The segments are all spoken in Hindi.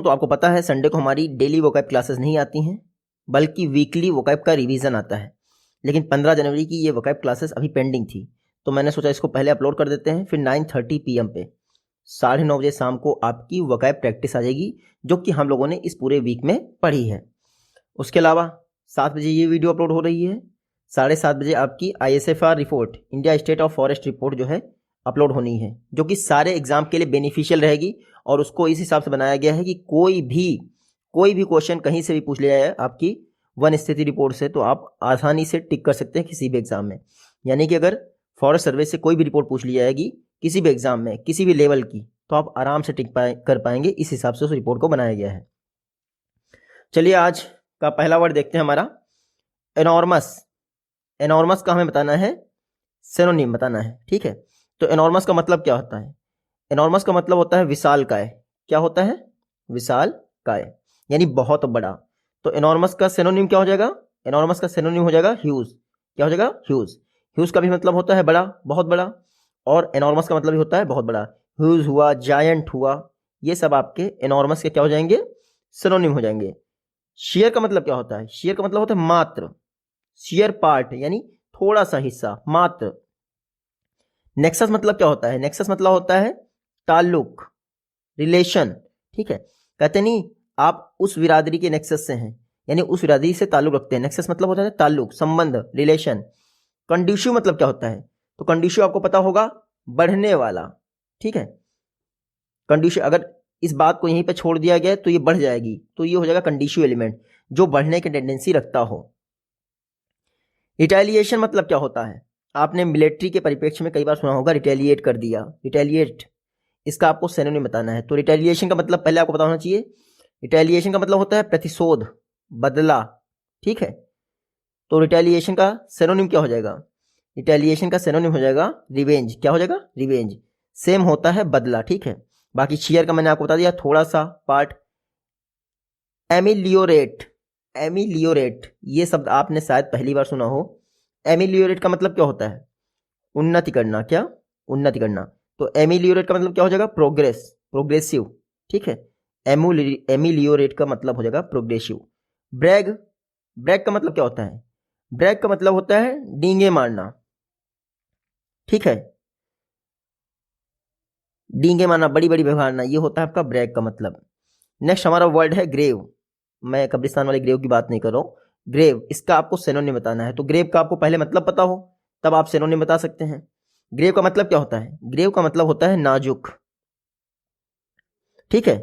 तो आपको पता है संडे को हमारी डेली वोकैब क्लासेस नहीं आती हैं, बल्कि वीकली वोकैब का रिवीजन आता है। लेकिन 15 जनवरी की ये वोकैब क्लासेस अभी पेंडिंग थी, तो मैंने सोचा इसको पहले अपलोड कर देते हैं। फिर 9:30 PM पे 9:30 बजे शाम को आपकी वोकैब प्रैक्टिस आ जाएगी, जो कि हम लोगों ने इस पूरे वीक में पढ़ी है। उसके अलावा 7 बजे ये वीडियो अपलोड हो रही है। 7:30 बजे आपकी ISFR report, India state of forest report जो है अपलोड होनी है, जो कि सारे एग्जाम के लिए बेनिफिशियल रहेगी। और उसको इस हिसाब से बनाया गया है कि कोई भी क्वेश्चन कहीं से भी पूछ लिया जाए आपकी वन स्थिति रिपोर्ट से, तो आप आसानी से टिक कर सकते हैं किसी भी एग्जाम में। यानी कि अगर फॉरेस्ट सर्वे से कोई भी रिपोर्ट पूछ ली जाएगी किसी भी एग्जाम में, किसी भी लेवल की, तो आप आराम से टिक कर पाएंगे। इस हिसाब से उस रिपोर्ट को बनाया गया है। चलिए आज का पहला वर्ड देखते हैं हमारा एनॉर्मस। एनॉर्मस का हमें बताना है सिनोनिम बताना है, ठीक है। तो एनॉर्मस का मतलब क्या होता है? एनॉर्मस का मतलब होता है विशालकाय। क्या होता है? विशालकाय, यानी बहुत बड़ा। तो एनॉर्मस का सिनोनिम क्या हो जाएगा? एनॉर्मस का सिनोनिम हो जाएगा ह्यूज। क्या हो जाएगा? ह्यूज। ह्यूज का भी मतलब होता है बड़ा, बहुत बड़ा, और एनॉर्मस का मतलब भी होता है बहुत बड़ा। ह्यूज हुआ, जायंट हुआ, ये सब आपके एनॉर्मस के क्या हो जाएंगे? सिनोनिम हो जाएंगे। शेयर का मतलब क्या होता है? शेयर का मतलब होता है मात्र, शेयर पार्ट, यानी थोड़ा सा हिस्सा, मात्र। नेक्सस मतलब क्या होता है? नेक्सस मतलब होता है ताल्लुक, रिलेशन, ठीक है। कहते नहीं आप उस बिरादरी के नेक्सस से हैं, यानी उस बिरादरी से ताल्लुक रखते हैं। नेक्सस मतलब होता है ताल्लुक, संबंध, रिलेशन। कंड्यूसिव मतलब क्या होता है? तो कंड्यूसिव आपको पता होगा, बढ़ने वाला, ठीक है। कंड्यूसिव, अगर इस बात को यहीं पे छोड़ दिया गया तो ये बढ़ जाएगी, तो ये हो जाएगा कंड्यूसिव एलिमेंट, जो बढ़ने की टेंडेंसी रखता हो। रिटेलिएशन मतलब क्या होता है? आपने मिलिट्री के परिप्रेक्ष्य में कई बार सुना होगा, रिटेलिएट कर दिया, रिटेलिएट। इसका आपको सिनोनिम बताना है। तो रिटेलिएशन का मतलब पहले आपको पता होना चाहिए। रिटेलिएशन का मतलब होता है प्रतिशोध, बदला, ठीक है। तो रिटेलिएशन का सिनोनिम क्या हो जाएगा? रिटेलिएशन का सिनोनिम हो जाएगा रिवेंज। क्या हो जाएगा? रिवेंज। सेम होता है बदला, ठीक है। बाकी शेयर का मैंने आपको बता दिया थोड़ा सा पार्ट। एमिलियोरेट, एमिलियोरेट ये शब्द आपने शायद पहली बार सुना हो। एमिलियोरेट का मतलब क्या होता है? उन्नति करना। क्या? उन्नति करना। तो एमिलियोरेट का मतलब क्या हो जाएगा? प्रोग्रेस, प्रोग्रेसिव, ठीक है। एमिलियोरेट का मतलब हो जाएगा प्रोग्रेसिव। ब्रैग, ब्रैग का मतलब क्या होता है? ब्रैग का मतलब होता है डींगे मारना, ठीक है। डींगे मारना, बड़ी बड़ी व्यवहारना, ये होता है आपका ब्रैग का मतलब। नेक्स्ट हमारा वर्ड है ग्रेव। मैं कब्रिस्तान वाले ग्रेव की बात नहीं कर रहा हूँ। ग्रेव, इसका आपको सिनोनिम बताना है। तो ग्रेव का आपको पहले मतलब पता हो तब आप सिनोनिम बता सकते हैं। ग्रेव का मतलब क्या होता है? ग्रेव का मतलब होता है नाजुक, ठीक है,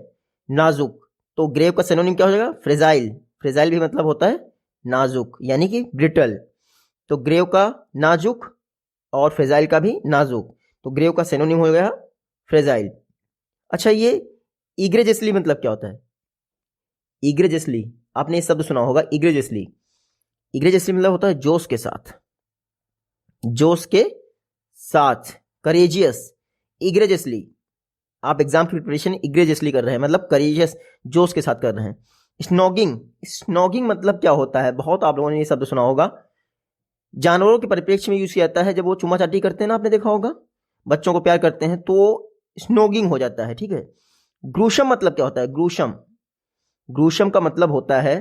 नाजुक। तो ग्रेव का सिनोनिम क्या हो जाएगा? फ्रेजाइल। फ्रेजाइल भी मतलब होता है नाजुक, यानी कि ब्रिटल। तो ग्रेव का नाजुक और फ्रेजाइल का भी नाजुक, तो ग्रेव का सिनोनिम हो गया फ्रेजाइल। अच्छा, ये इग्रेजियसली मतलब क्या होता है? इग्रेजियसली, आपने ये शब्द सुना होगा, इग्रेजियसली। इग्रेजियसली मतलब होता है जोश के साथ, जोश के साथ, करेजियस। इग्रेजियसली आप एग्जाम की प्रिपरेशन इग्रेजियसली कर रहे हैं, मतलब करेजियस, जोश के साथ कर रहे हैं। स्नॉगिंग, स्नॉगिंग मतलब क्या होता है? बहुत आप लोगों ने ये शब्द सुना होगा, जानवरों के परिप्रेक्ष्य में यूज किया जाता है। जब वो चुमा चाटी करते हैं ना, आपने देखा होगा, बच्चों को प्यार करते हैं तो स्नोगिंग हो जाता है, ठीक है। ग्रूशम मतलब क्या होता है? ग्रूशम, ग्रूशम का मतलब होता है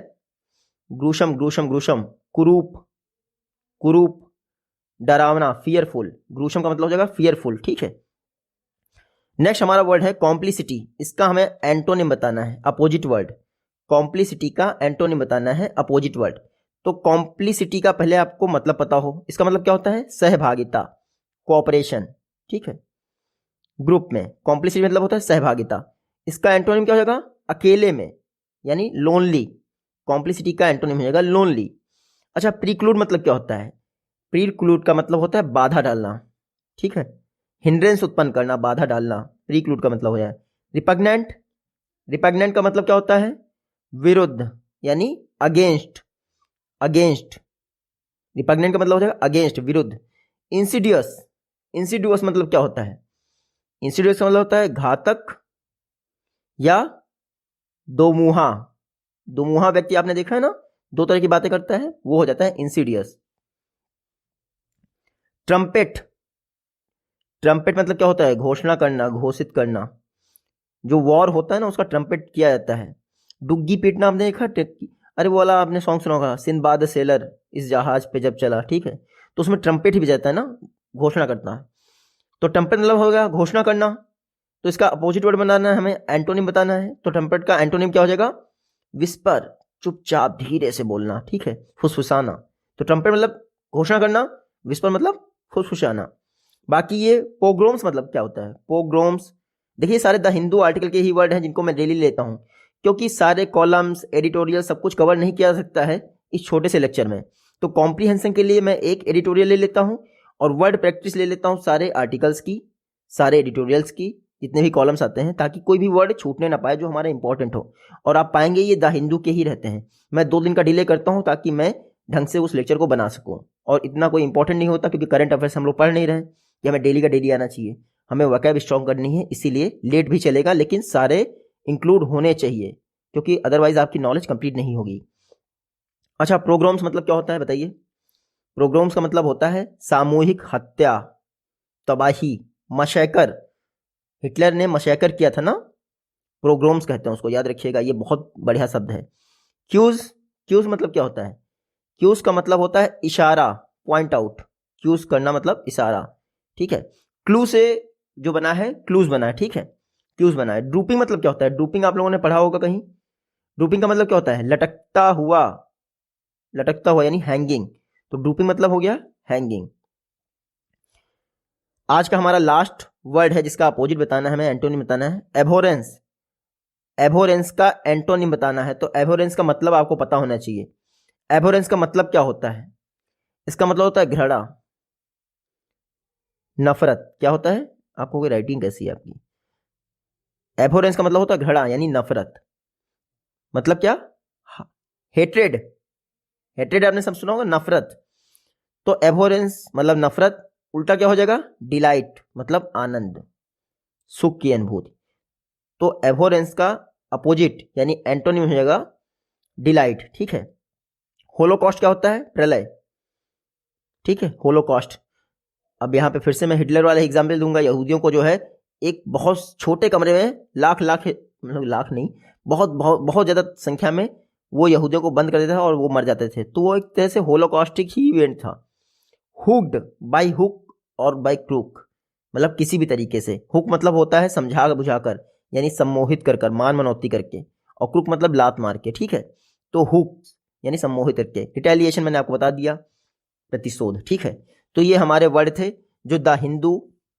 ग्रूशम, ग्रूशम, ग्रूशम, कुरूप, कुरूप, डरावना, फियरफुल। ग्रूशम का मतलब हो जाएगा फियरफुल, ठीक है। नेक्स्ट हमारा वर्ड है कॉम्प्लिसिटी। इसका हमें एंटोनिम बताना है, अपोजिट वर्ड। कॉम्प्लिसिटी का एंटोनिम बताना है, अपोजिट वर्ड। तो कॉम्प्लिसिटी का पहले आपको मतलब पता हो। इसका मतलब क्या होता है? सहभागिता, कोऑपरेशन, ठीक है। ग्रुप में कॉम्प्लिसिटी मतलब होता है सहभागिता। इसका एंटोनिम क्या हो जाएगा? अकेले में, यानी लोनली। कॉम्प्लिसिटी का एंटोनिम हो जाएगा लोनली। अच्छा, प्रीक्लूड मतलब क्या होता है? प्रीक्लूड का मतलब होता है बाधा डालना, ठीक है। हिंड्रेंस उत्पन्न करना, बाधा डालना, प्रीक्लूड का मतलब हो जाए। रिपग्नेंट, रिपग्नेंट का मतलब क्या होता है? विरुद्ध, यानी अगेंस्ट, अगेंस्ट। रिपग्नेंट का मतलब हो जाएगा अगेंस्ट, विरुद्ध। इंसिडियस, इंसिडियस मतलब क्या होता है? इंसिडियस का मतलब होता है घातक या दोमुहा। दोमुहा व्यक्ति आपने देखा है ना, दो तरह की बातें करता है, वो हो जाता है इंसिडियस। ट्रम्पेट, ट्रम्पेट मतलब क्या होता है? घोषणा करना, घोषित करना। जो वॉर होता है ना उसका ट्रम्पेट किया जाता है। डुग्गी पीटना आपने देखा, अरे वो वाला आपने सॉन्ग सुना होगा, सिंदबाद सेलर इस जहाज पे जब चला, ठीक है, तो उसमें ट्रम्पेट ही बजाता है ना, घोषणा करता है। तो ट्रम्पेट मतलब हो गया घोषणा करना, तो इसका अपोजिट वर्ड बनाना है हमें, एंटोनिम बताना है। तो ट्रम्पेट का एंटोनिम क्या हो जाएगा? विस्पर, चुपचाप धीरे से बोलना, ठीक है, फुसफुसाना। तो ट्रम्पेट मतलब घोषणा करना, विस्पर मतलब फुसफुसाना। बाकी ये पोग्रोम्स मतलब क्या होता है? पोग्रोम्स, देखिए सारे द हिंदू आर्टिकल के ही वर्ड हैं जिनको मैं डेली लेता हूँ, क्योंकि सारे कॉलम्स, एडिटोरियल सब कुछ कवर नहीं किया जा सकता है इस छोटे से लेक्चर में। तो कॉम्प्रीहेंशन के लिए मैं एक एडिटोरियल ले लेता हूँ और वर्ड प्रैक्टिस ले लेता हूँ सारे आर्टिकल्स की, सारे एडिटोरियल्स की, जितने भी कॉलम्स आते हैं, ताकि कोई भी वर्ड छूटने ना पाए जो हमारा इंपॉर्टेंट हो। और आप पाएंगे ये द हिंदू के ही रहते हैं। मैं 2 दिन का डिले करता हूँ ताकि मैं ढंग से उस लेक्चर को बना सकूँ, और इतना कोई इंपॉर्टेंट नहीं होता क्योंकि करंट अफेयर्स हम लोग पढ़ नहीं रहे कि हमें डेली का डेली आना चाहिए, हमें वकैब स्ट्रॉन्ग करनी है, इसीलिए लेट भी चलेगा लेकिन सारे इंक्लूड होने चाहिए, क्योंकि अदरवाइज आपकी नॉलेज कंप्लीट नहीं होगी। अच्छा, प्रोग्राम्स मतलब क्या होता है बताइए? प्रोग्राम्स का मतलब होता है सामूहिक हत्या, तबाही, मशैकर। हिटलर ने मशैकर किया था ना, प्रोग्राम्स कहते हैं उसको, याद रखिएगा, ये बहुत बढ़िया शब्द है। क्यूज, क्यूज मतलब क्या होता है? क्यूज का मतलब होता है इशारा, पॉइंट आउट। क्यूज करना मतलब इशारा, ठीक है। क्लू से जो बना है, क्लूज बना है, ठीक है, क्यूज बना है। ड्रूपिंग मतलब क्या होता है? ड्रूपिंग आप लोगों ने पढ़ा होगा कहीं। ड्रूपिंग का मतलब क्या होता है? लटकता हुआ, लटकता हुआ यानी हैंगिंग। तो ड्रूपिंग मतलब हो गया हैंगिंग। आज का हमारा लास्ट वर्ड है जिसका अपोजिट बताना है, हमें एंटोनिम बताना है, एबोरेंस। एबोरेंस का एंटोनिम बताना है, तो एबोरेंस का मतलब आपको पता होना चाहिए। एबोरेंस का मतलब क्या होता है? इसका मतलब होता है घृणा, नफरत। क्या होता है? आपको राइटिंग कैसी है आपकी? एबोरेंस का मतलब होता है घृणा यानी नफरत। मतलब क्या? हेट्रेड, हेट्रेड आपने सब सुना होगा, नफरत। तो एबोरेंस मतलब नफरत, उल्टा क्या हो जाएगा? डिलाइट मतलब आनंद, सुख की अनुभूति। तो एबोरेंस का अपोजिट यानी एंटोनिम हो जाएगा डिलाइट, ठीक है। होलोकॉस्ट क्या होता है? प्रलय, ठीक है, होलोकॉस्ट। अब यहाँ पे फिर से मैं हिटलर वाला एग्जाम्पल दूंगा। यहूदियों को जो है एक बहुत छोटे कमरे में लाख लाख, मतलब लाख नहीं, बहुत बहुत बहुत ज़्यादा संख्या में वो यहूदियों को बंद कर देता था और वो मर जाते थे। तो वो एक तरह से होलोकॉस्टिक ही इवेंट था। हुक्ड, बाई हुक और बाई क्रूक, मतलब किसी भी तरीके से। हुक मतलब होता है समझा बुझाकर यानी सम्मोहित कर कर, मान मनौती करके, और क्रूक मतलब लात मार के, ठीक है। तो हुक यानी सम्मोहित करके। रिटेलिएशन मैंने आपको बता दिया, प्रतिशोध, ठीक है। तो ये हमारे वर्ड थे जो द हिंदू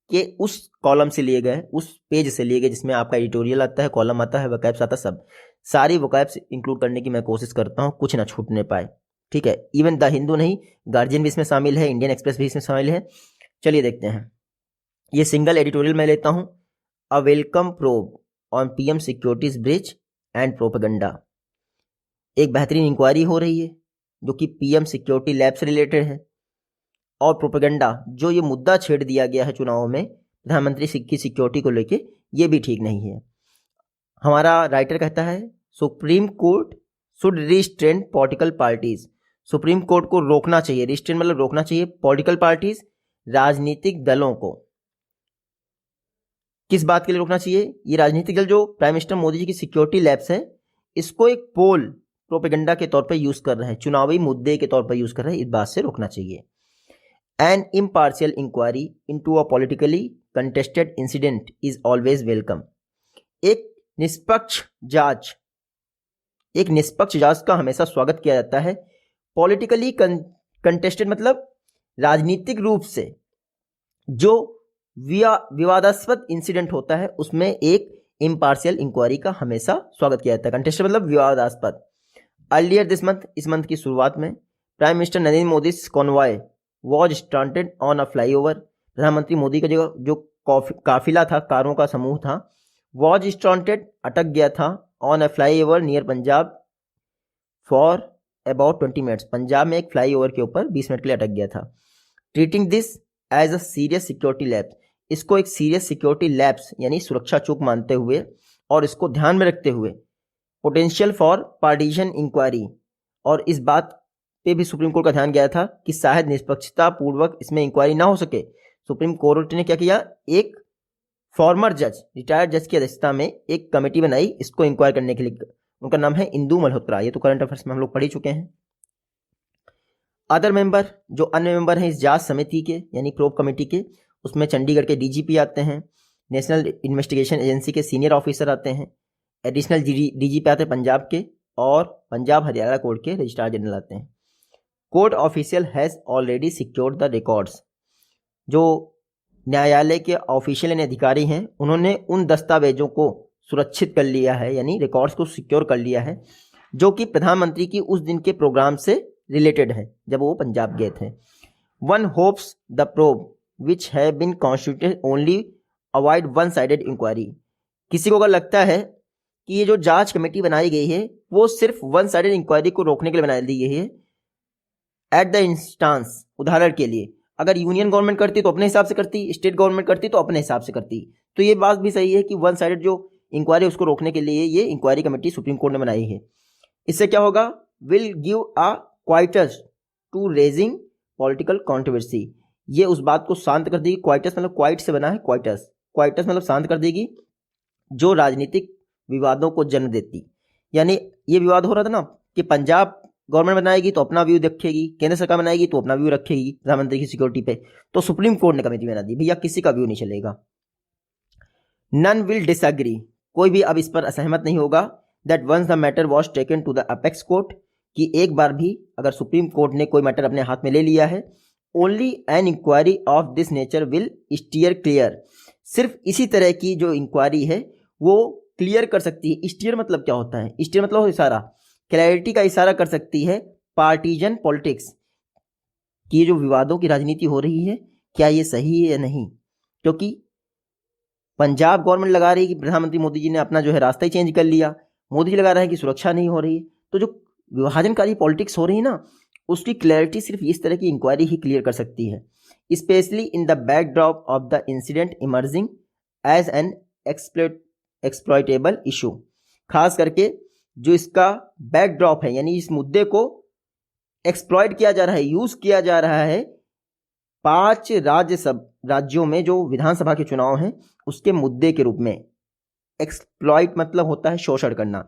के उस कॉलम से लिए गए, उस पेज से लिए गए जिसमें आपका एडिटोरियल आता है, कॉलम आता है, वोकैब्स आता है, सब सारी वोकैब्स इंक्लूड करने की मैं कोशिश करता हूँ, कुछ ना छूटने पाए, ठीक है। इवन द हिंदू नहीं, गार्जियन भी इसमें शामिल है, इंडियन एक्सप्रेस भी इसमें शामिल है। चलिए देखते हैं। ये सिंगल एडिटोरियल मैं लेता हूँ, अ welcome probe on PM securities bridge and propaganda. एक बेहतरीन इंक्वायरी हो रही है जो कि पीएम सिक्योरिटी लैब से रिलेटेड है, और प्रोपेगेंडा जो ये मुद्दा छेड़ दिया गया है चुनावों में प्रधानमंत्री की सिक्योरिटी को लेके, ये भी ठीक नहीं है। हमारा राइटर कहता है supreme court should restrain political parties. Supreme court को रोकना चाहिए, रिस्ट्रेन मतलब रोकना चाहिए, पॉलिटिकल पार्टीज, राजनीतिक दलों को। किस बात के लिए रोकना चाहिए? ये राजनीतिक दल जो प्राइम मिनिस्टर मोदी जी की सिक्योरिटी लैब्स है, इसको एक पोल प्रोपेगेंडा के तौर पर यूज कर रहे हैं, चुनावी मुद्दे के तौर पर यूज कर रहे हैं, इस बात से रोकना चाहिए। An impartial inquiry into a politically contested incident is always welcome. एक निष्पक्ष जांच, एक निष्पक्ष जांच का हमेशा स्वागत किया जाता है। पॉलिटिकली कंटेस्टेड मतलब राजनीतिक रूप से जो विवादास्पद इंसिडेंट होता है उसमें एक इम्पार्शियल इंक्वायरी का हमेशा स्वागत किया जाता है। कंटेस्टेड मतलब विवादास्पद। अर्लियर दिस मंथ, इस मंथ की शुरुआत में, prime minister Narendra Modi convoy was stunted on a flyover. प्रधानमंत्री मोदी का जो काफिला था, कारों का समूह था, वॉज स्टंटेड अटक गया था, on a flyover near Punjab for about 20 minutes. Punjab में एक फ्लाईओवर के ऊपर 20 मिनट के लिए अटक गया था। Treating this as a serious security lapse, इसको एक सीरियस सिक्योरिटी लैप्स यानी सुरक्षा चूक मानते हुए और इसको ध्यान में रखते हुए पोटेंशियल फॉर पार्टीशन इंक्वायरी, और इस बात पे भी सुप्रीम कोर्ट का ध्यान गया था कि शायद निष्पक्षता पूर्वक इसमें इंक्वायरी ना हो सके। सुप्रीम कोर्ट ने क्या किया? एक फॉर्मर जज, रिटायर्ड जज की अध्यक्षता में एक कमेटी बनाई इसको इंक्वायर करने के लिए। उनका नाम है इंदु मल्होत्रा। ये तो करंट अफेयर्स में हम लोग पढ़ ही चुके हैं। अदर मेंबर, जो अन्य मेंबर हैं इस जांच समिति के यानी प्रोब कमेटी के, उसमें चंडीगढ़ के डीजीपी आते हैं, नेशनल इन्वेस्टिगेशन एजेंसी के सीनियर ऑफिसर आते हैं, एडिशनल डीजीपी आते हैं पंजाब के, और पंजाब हरियाणा कोर्ट के रजिस्ट्रार जनरल आते हैं। Court official has already secured the records, जो न्यायालय के ऑफिशियल यानी अधिकारी हैं उन्होंने उन दस्तावेजों को सुरक्षित कर लिया है यानी रिकॉर्ड्स को सिक्योर कर लिया है जो कि प्रधानमंत्री की उस दिन के प्रोग्राम से रिलेटेड है जब वो पंजाब गए थे। One hopes the probe which have been constituted only avoid one sided inquiry. किसी को अगर लगता है कि ये जो जांच कमेटी बनाई गई है वो सिर्फ वन साइडेड इंक्वायरी को रोकने के लिए बना दी गई है, एट द इंस्टांस, उदाहरण के लिए अगर यूनियन गवर्नमेंट करती तो अपने हिसाब से करती, स्टेट गवर्नमेंट करती तो अपने हिसाब से करती, तो ये बात भी सही है कि वन साइडेड जो इंक्वायरी उसको रोकने के लिए ये इंक्वायरी कमेटी सुप्रीम कोर्ट ने बनाई है। इससे क्या होगा, will give a quietus to raising political controversy, ये उस बात को शांत कर देगी। क्वाइटस मतलब क्वाइट से बना है, क्वाइटस, क्वाइटस मतलब शांत कर देगी जो राजनीतिक विवादों को जन्म देती। यानी ये विवाद हो रहा था ना कि पंजाब गवर्नमेंट बनाएगी तो अपना व्यू रखेगी, केंद्र सरकार बनाएगी तो अपना व्यू रखेगी प्रधानमंत्री की सिक्योरिटी पे, तो सुप्रीम कोर्ट ने कमेटी बना दी, भैया किसी का व्यू नहीं चलेगा। नन विल डिसएग्री, कोई भी अब इस पर असहमत नहीं होगा, that once the matter was taken to the apex court, कि एक बार भी अगर सुप्रीम कोर्ट ने कोई मैटर अपने हाथ में ले लिया है, only an inquiry of this nature will steer clear, सिर्फ इसी तरह की जो इंक्वायरी है वो क्लियर कर सकती है। स्टीयर मतलब क्या होता है, स्टीयर मतलब इशारा, क्लैरिटी का इशारा कर सकती है पार्टीजन पॉलिटिक्स की, ये जो विवादों की राजनीति हो रही है क्या ये सही है या नहीं, क्योंकि पंजाब गवर्नमेंट लगा रही है कि प्रधानमंत्री मोदी जी ने अपना जो है रास्ता ही चेंज कर लिया, मोदी जी लगा रहे हैं कि सुरक्षा नहीं हो रही, तो जो विभाजनकारी पॉलिटिक्स हो रही है ना उसकी क्लैरिटी सिर्फ इस तरह की इंक्वायरी ही क्लियर कर सकती है, specially in the backdrop of the incident emerging as an exploitable issue, खास करके जो इसका बैकड्रॉप है यानी इस मुद्दे को एक्सप्लॉयट किया जा रहा है, यूज किया जा रहा है 5 राज्यों में जो विधानसभा के चुनाव हैं उसके मुद्दे के रूप में। एक्सप्लॉइट मतलब होता है शोषण करना,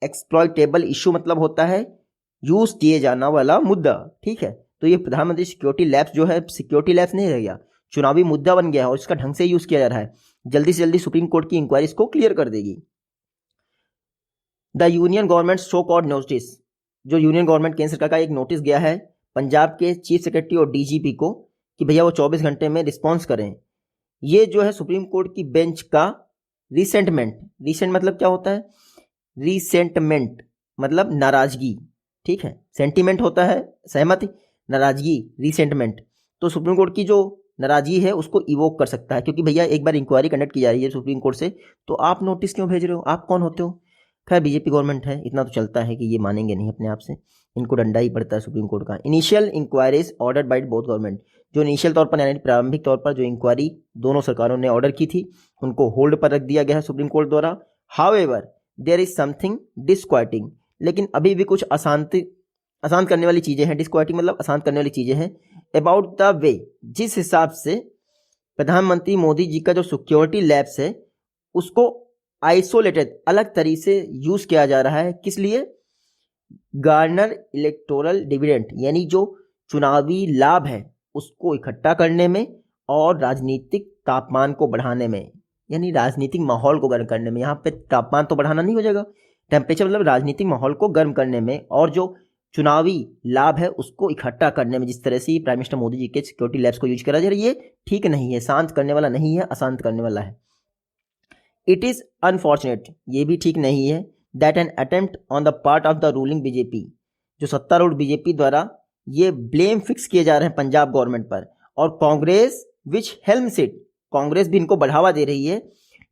एक्सप्लॉयटेबल इशू मतलब होता है यूज किए जाना वाला मुद्दा, ठीक है। तो ये प्रधानमंत्री सिक्योरिटी लैब्स जो है सिक्योरिटी लैब्स नहीं रह गया, चुनावी मुद्दा बन गया है और इसका ढंग से यूज किया जा रहा है, जल्दी से जल्दी सुप्रीम कोर्ट की इंक्वायरी इसको क्लियर कर देगी। The union government show cause notice, जो यूनियन गवर्नमेंट केंद्र सरकार का एक नोटिस गया है पंजाब के चीफ सेक्रेटरी और डीजीपी को कि भैया वो 24 घंटे में रिस्पॉन्स करें। ये जो है सुप्रीम कोर्ट की बेंच का रिसेंटमेंट, रिसेंट मतलब क्या होता है, रिसेंटमेंट मतलब नाराजगी, ठीक है, सेंटीमेंट होता है सहमति, नाराजगी रिसेंटमेंट, तो सुप्रीम कोर्ट की जो नाराजगी है उसको इवोक कर सकता है, क्योंकि भैया एक बार इंक्वायरी कंडक्ट की जा रही है सुप्रीम कोर्ट से, तो आप नोटिस क्यों भेज रहे हो, आप कौन होते हो। खैर बीजेपी गवर्नमेंट है, इतना तो चलता है कि ये मानेंगे नहीं अपने आप से, इनको डंडा ही पड़ता है सुप्रीम कोर्ट का। Initial inquiries ordered by both government, जो इनिशियल तौर पर यानी प्रारंभिक तौर पर जो इंक्वायरी दोनों सरकारों ने ऑर्डर की थी उनको होल्ड पर रख दिया गया है सुप्रीम कोर्ट द्वारा। हाउएवर देयर इज समथिंग डिस्क्वाइटिंग, लेकिन अभी भी कुछ अशांत करने वाली चीज़ें हैं, डिस्क्वाइटिंग मतलब अशांत करने वाली चीज़ें हैं, अबाउट द वे, जिस हिसाब से प्रधानमंत्री मोदी जी का जो सिक्योरिटी लैब्स है उसको आइसोलेटेड अलग तरीके से यूज किया जा रहा है, किस लिए, गार्नर इलेक्टोरल डिविडेंड यानी जो चुनावी लाभ है उसको इकट्ठा करने में और राजनीतिक तापमान को बढ़ाने में, यानी राजनीतिक माहौल को गर्म करने में। यहाँ पे तापमान तो बढ़ाना नहीं हो जाएगा, टेम्परेचर मतलब राजनीतिक माहौल को गर्म करने में और जो चुनावी लाभ है उसको इकट्ठा करने में, जिस तरह से प्राइम मिनिस्टर मोदी जी के सिक्योरिटी लैब्स को यूज करा जा रहा है, ये ठीक नहीं है, शांत करने वाला नहीं है, अशांत करने वाला है। इट इज़ अनफॉर्चुनेट, ये भी ठीक नहीं है, that an attempt on the part of the ruling BJP, जो सत्तारूढ़ बीजेपी द्वारा ये ब्लेम फिक्स किए जा रहे हैं पंजाब गवर्नमेंट पर, और कांग्रेस विच हेल्म्स इट, कांग्रेस भी इनको बढ़ावा दे रही है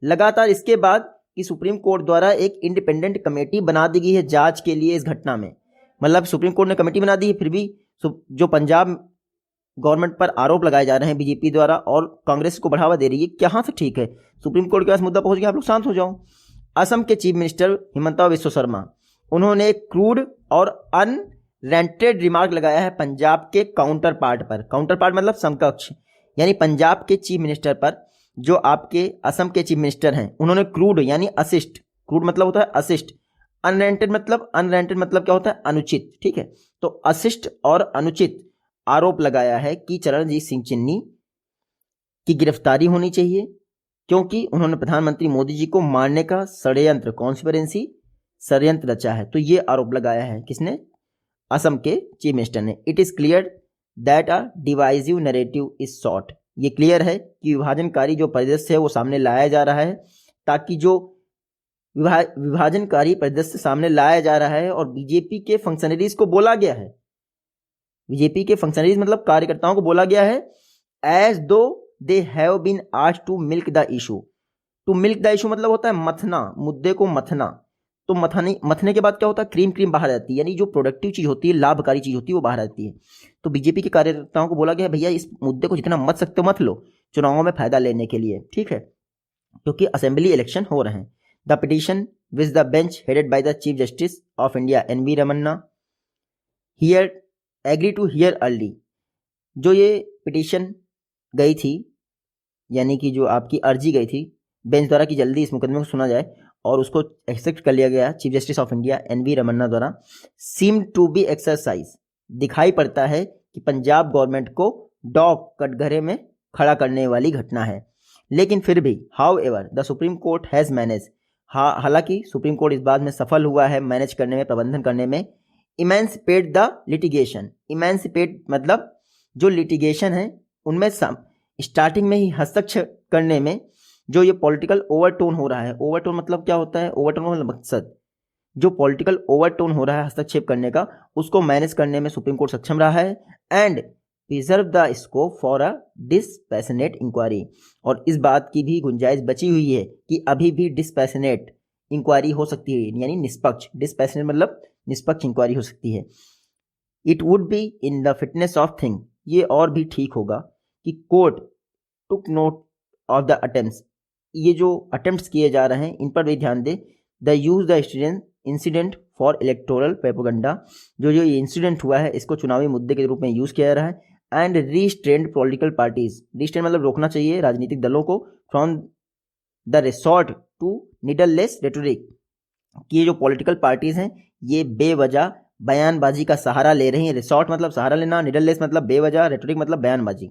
लगातार, इसके बाद कि सुप्रीम कोर्ट द्वारा एक इंडिपेंडेंट कमेटी बना दी गई है जांच के लिए इस घटना में। मतलब सुप्रीम कोर्ट ने कमेटी बना दी है, फिर भी जो पंजाब गवर्नमेंट पर आरोप लगाए जा रहे हैं बीजेपी द्वारा और कांग्रेस को बढ़ावा दे रही है, कहाँ से ठीक है, सुप्रीम कोर्ट के पास मुद्दा पहुंच गया, आप लोग शांत हो जाओ। असम के चीफ मिनिस्टर हिमंता बिस्वा शर्मा, उन्होंने एक क्रूड और अनरेंटेड रिमार्क लगाया है पंजाब के काउंटर पार्ट पर, काउंटर पार्ट मतलब समकक्ष, यानी पंजाब के चीफ मिनिस्टर पर, जो आपके असम के चीफ मिनिस्टर हैं उन्होंने क्रूड यानी असिस्ट, क्रूड मतलब होता है असिस्ट, अनरेंटेड मतलब क्या होता है अनुचित, ठीक है। तो अशिष्ट और अनुचित आरोप लगाया है कि चरणजीत सिंह चन्नी की गिरफ्तारी होनी चाहिए, क्योंकि उन्होंने प्रधानमंत्री मोदी जी को मारने का षड्यंत्र, कॉन्स्पिरेंसी षड्यंत्र रचा है। तो ये आरोप लगाया है किसने, असम के चीफ मिनिस्टर ने। It is clear that a divisive narrative is sought, ये क्लियर है कि विभाजनकारी जो परिदृश्य है वो सामने लाया जा रहा है, ताकि जो विभाजनकारी परिदृश्य सामने लाया जा रहा है और बीजेपी के फंक्शनरीज को बोला गया है, बीजेपी के फंक्शनरीज मतलब कार्यकर्ताओं को बोला गया है, as though they have been asked to milk the issue. To milk the issue मतलब होता है मथना, मुद्दे को मथना। तो मथने के बाद क्या होता है, क्रीम बाहर आती है, यानी जो प्रोडक्टिव चीज होती है, लाभकारी चीज होती है वो बाहर आती है। तो बीजेपी के कार्यकर्ताओं को बोला गया है भैया इस मुद्दे को जितना मत सकते हो मत लो, चुनावों में फायदा लेने के लिए, ठीक है, क्योंकि असेंबली इलेक्शन हो रहे हैं। The petition which the bench headed by the chief justice of India NV Ramana here agree to hear early. जो ये पिटीशन गई थी, यानी कि जो आपकी अर्जी गई थी बेंच द्वारा कि जल्दी इस मुकदमे को सुना जाए, और उसको एक्सेप्ट कर लिया गया chief justice of India NV Ramana द्वारा, सीम टू बी एक्सरसाइज, दिखाई पड़ता है कि पंजाब गवर्नमेंट को डॉग कटघरे में खड़ा करने वाली घटना है। लेकिन फिर भी how ever the supreme court has manage, हालांकि सुप्रीम कोर्ट इस बात में सफल हुआ है मैनेज करने में, प्रबंधन करने में, इमेंसिपेट द लिटिगेशन, इमेंसिपेट मतलब जो लिटिगेशन है उनमें स्टार्टिंग में ही हस्तक्षेप करने में, जो ये पॉलिटिकल ओवरटोन हो रहा है, ओवरटोन मतलब क्या होता है, ओवरटोन मतलब मकसद, जो पॉलिटिकल ओवरटोन हो रहा है हस्तक्षेप करने का, उसको मैनेज करने में सुप्रीम कोर्ट सक्षम रहा है। And preserve the scope for a dispassionate inquiry, और इस बात की भी गुंजाइश बची हुई है कि अभी भी डिस्पैशनेट इंक्वायरी हो सकती है, यानी निष्पक्ष, डिस्पैशनेट मतलब निष्पक्ष इंक्वायरी हो सकती है। It would be in the fitness of thing, ये और भी ठीक होगा कि court took note of the attempts, ये जो अटेम्प्ट्स किए जा रहे हैं इन पर भी ध्यान दे। They use the incident for electoral propaganda, जो ये इंसिडेंट हुआ है इसको चुनावी मुद्दे के रूप में यूज किया जा रहा है। And restrained political parties, restrained मतलब रोकना चाहिए राजनीतिक दलों को, from the resort to needless rhetoric, कि ये जो पॉलिटिकल पार्टीज हैं ये बेवजह बयानबाजी का सहारा ले रही हैं। रिसोर्ट मतलब सहारा लेना, नीडललेस मतलब बेवजह, रेटोरिक मतलब बयानबाजी।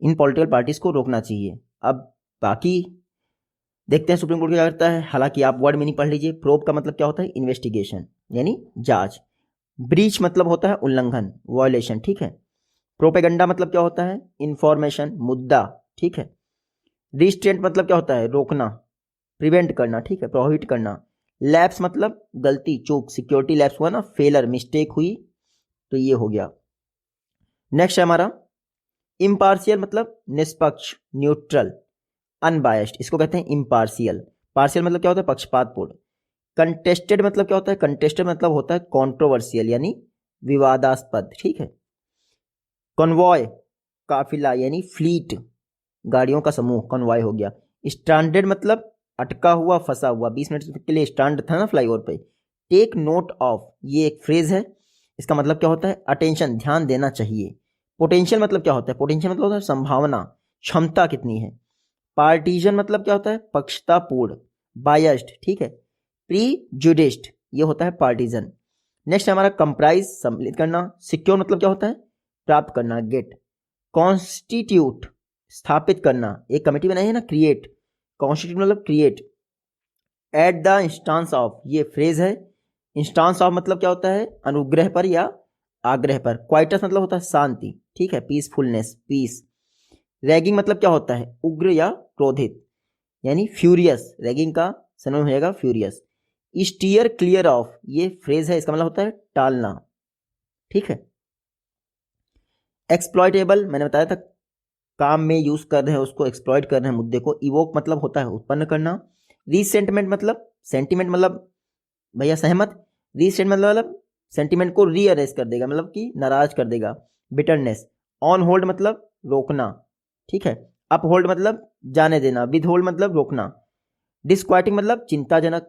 इन पॉलिटिकल पार्टीज को रोकना चाहिए। अब बाकी देखते हैं सुप्रीम कोर्ट क्या करता है। हालांकि आप वर्ड मीनिंग पढ़ लीजिए। प्रोब का मतलब क्या होता है, इन्वेस्टिगेशन यानी जांच। ब्रीच मतलब होता है उल्लंघन, वायलेशन, ठीक है। प्रोपेगेंडा मतलब क्या होता है, इंफॉर्मेशन, मुद्दा, ठीक है। रिस्ट्रेंट मतलब क्या होता है, रोकना, प्रिवेंट करना, ठीक है, प्रोहिबिट करना। लैप्स मतलब गलती, चूक, सिक्योरिटी लैप्स हुआ ना, फेलर, मिस्टेक हुई, तो ये हो गया। नेक्स्ट है हमारा इम्पार्शियल मतलब निष्पक्ष, न्यूट्रल, अनबायस्ड, इसको कहते हैं इम्पार्शियल। पार्शियल मतलब क्या होता है, पक्षपातपूर्ण। कंटेस्टेड मतलब क्या होता है, कंटेस्टेड मतलब होता है कंट्रोवर्शियल यानी विवादास्पद, ठीक है। कॉन्वॉय काफिला यानी फ्लीट, गाड़ियों का समूह, कॉन्वॉय हो गया। स्ट्रैंडेड मतलब अटका हुआ, फंसा हुआ, 20 मिनट के लिए स्टैंड था ना फ्लाईओवर पे। टेक नोट ऑफ, ये एक फ्रेज है, इसका मतलब क्या होता है, अटेंशन, ध्यान देना चाहिए। पोटेंशियल मतलब क्या होता है, पोटेंशियल मतलब होता है संभावना, क्षमता कितनी है। पार्टीजन मतलब क्या होता है, पक्षतापूर्ण, बायस्ड, ठीक है। प्रीजुडिस्ड ये होता है पार्टीजन। नेक्स्ट हमारा कंप्राइज, सम्मिलित करना। सिक्योर मतलब क्या होता है, प्राप्त करना, गेट। कॉन्स्टिट्यूट स्थापित करना, एक कमेटी बनाई है ना, क्रिएट, कॉन्स्टिट्यूट मतलब create. At the instance of, ये फ्रेज है। इंस्टांस ऑफ मतलब क्या होता है, अनुग्रह पर या आग्रह पर। क्वाइटस मतलब होता है शांति, ठीक है, पीसफुलनेस, पीस। रैगिंग मतलब क्या होता है, उग्र या क्रोधित यानी फ्यूरियस, रैगिंग का सिनोनिम हो जाएगा फ्यूरियस। स्टीयर क्लियर ऑफ, ये फ्रेज है, इसका मतलब होता है टालना, ठीक है। एक्सप्लॉयटेबल मैंने बताया था, काम में यूज कर रहे हैं उसको, एक्सप्लॉइट कर रहे हैं मुद्दे को। इवोक मतलब होता है उत्पन्न करना। रीसेंटमेंट मतलब, सेंटिमेंट मतलब भैया सहमत, रीसेंट मतलब सेंटिमेंट को रीअरेंज कर देगा, मतलब कि नाराज कर देगा। बिटरनेस। ऑन होल्ड मतलब रोकना, ठीक है। अप होल्ड मतलब जाने देना। विद होल्ड मतलब रोकना। डिस्क्वाइटिंग मतलब चिंताजनक,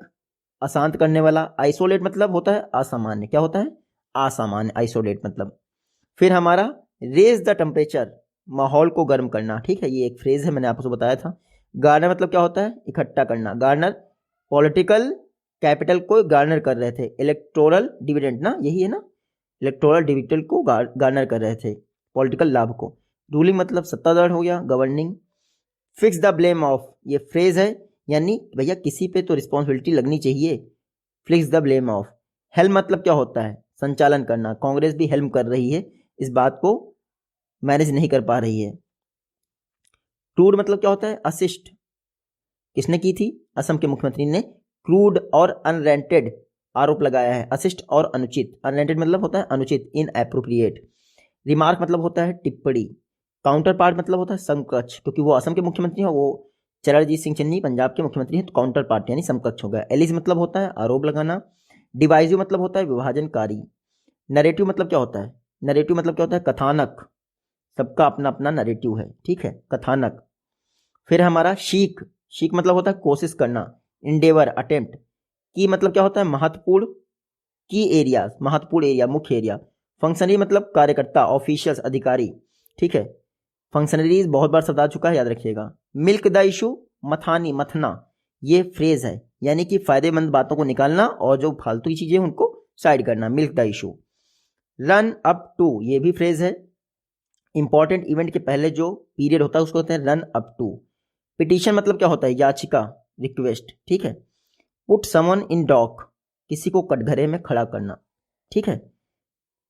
अशांत करने वाला। आइसोलेट मतलब होता है असामान्य, क्या होता है, असामान्य, आइसोलेट मतलब। फिर हमारा रेज द टेम्परेचर, माहौल को गर्म करना, ठीक है, ये एक फ्रेज है, मैंने आपको बताया था। गार्नर मतलब क्या होता है, इकट्ठा करना। गार्नर पॉलिटिकल कैपिटल को गार्नर कर रहे थे, इलेक्टोरल डिविडेंड ना, यही है ना, इलेक्टोरल डिविडेंड को गार्नर कर रहे थे, पॉलिटिकल लाभ को। रूलिंग मतलब सत्ताधार हो गया, governing. Fix the blame of, ये फ्रेज है, यानी भैया किसी पे तो रिस्पॉन्सिबिलिटी लगनी चाहिए, fix the blame of. Helm मतलब क्या होता है, संचालन करना। कांग्रेस भी हेल्म कर रही है, इस बात को मैनेज नहीं कर पा रही है। क्रूड मतलब क्या होता है, असिस्ट। किसने की थी, असम के मुख्यमंत्री ने क्रूड और अनरेंटेड आरोप लगाया है, असिस्ट और अनुचित। अनरेंटेड मतलब होता है अनुचित, इन एप्रोप्रिएट। रिमार्क मतलब होता है टिप्पणी। काउंटर पार्ट मतलब होता है समकक्ष, क्योंकि वो असम के मुख्यमंत्री हैं, वो चरणजीत सिंह चन्नी पंजाब के मुख्यमंत्री हैं, तो काउंटर पार्ट यानी समकक्ष हो गया। एलिज मतलब होता है आरोप लगाना। डिवाइजिव मतलब होता है विभाजनकारी। नरेटिव मतलब क्या होता है, नरेटिव मतलब क्या होता है, कथानक। सबका अपना अपना नरेटिव है, ठीक है, कथानक। फिर हमारा शीक, शीक मतलब होता है कोशिश करना, इंडेवर, अटेम्प्ट। की मतलब क्या होता है, महत्वपूर्ण, की एरिया, महत्वपूर्ण एरिया, मुख्य एरिया। फंक्शनरी मतलब कार्यकर्ता, ऑफिशियल्स, अधिकारी, ठीक है। फंक्शनरीज बहुत बार शब्द आ चुका है, याद रखिएगा। मिल्क द इशू, मथानी, मथना, ये फ्रेज है, यानी कि फायदेमंद बातों को निकालना और जो फालतू की चीजें उनको साइड करना, milk the issue. Run up to, ये भी फ्रेज है, इंपॉर्टेंट इवेंट के पहले जो पीरियड होता है उसको कहते हैं रन अप टू। पिटीशन मतलब क्या होता है, याचिका, रिक्वेस्ट, ठीक है। पुट समवन इन डॉक, किसी को कटघरे में खड़ा करना, ठीक है,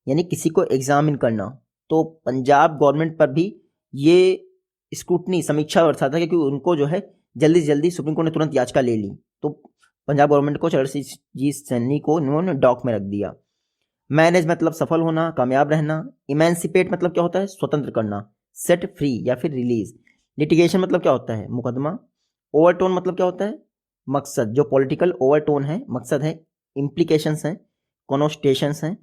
यानी किसी को एग्जामिन करना। तो पंजाब गवर्नमेंट पर भी ये स्क्रूटनी, समीक्षा बरसाता है, क्योंकि उनको जो है जल्दी से जल्दी सुप्रीम कोर्ट ने तुरंत याचिका ले ली, तो पंजाब गवर्नमेंट को चरणजीत सैनी को उन्होंने डॉक में रख दिया। मैनेज मतलब सफल होना, कामयाब रहना। इमेंसिपेट मतलब क्या होता है, स्वतंत्र करना, सेट फ्री या फिर रिलीज। लिटिगेशन मतलब क्या होता है, मुकदमा। ओवरटोन मतलब क्या होता है, मकसद, जो पॉलिटिकल ओवरटोन है, मकसद है, इम्प्लीकेशंस हैं, कॉनोटेशंस हैं।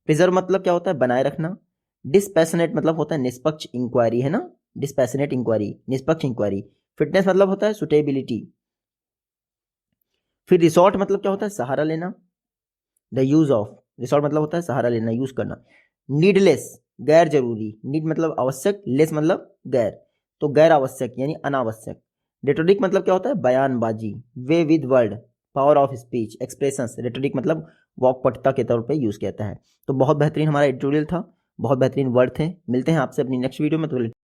प्रिजर्व मतलब क्या होता है, बनाए रखना। डिस्पैशनेट मतलब होता है निष्पक्ष इंक्वायरी, है ना, डिस्पैशनेट इंक्वायरी, निष्पक्ष इंक्वायरी। फिटनेस मतलब होता है सुटेबिलिटी। फिर रिसोर्ट मतलब क्या होता है, सहारा लेना, द यूज ऑफ। रिसोर्ट मतलब होता है सहारा लेना, यूज करना। नीडलेस, गैर जरूरी, नीड मतलब आवश्यक, लेस मतलब गैर, तो गैर आवश्यक यानी अनावश्यक। रेटोरिक मतलब क्या होता है, बयानबाजी। Way with word, power of speech, expressions. Rhetoric मतलब वाक्पटुता के तौर पे यूज किया जाता है। तो बहुत बेहतरीन हमारा एडिटोरियल था, बहुत बेहतरीन वर्ड थे। मिलते हैं आपसे अपनी नेक्स्ट वीडियो में, तो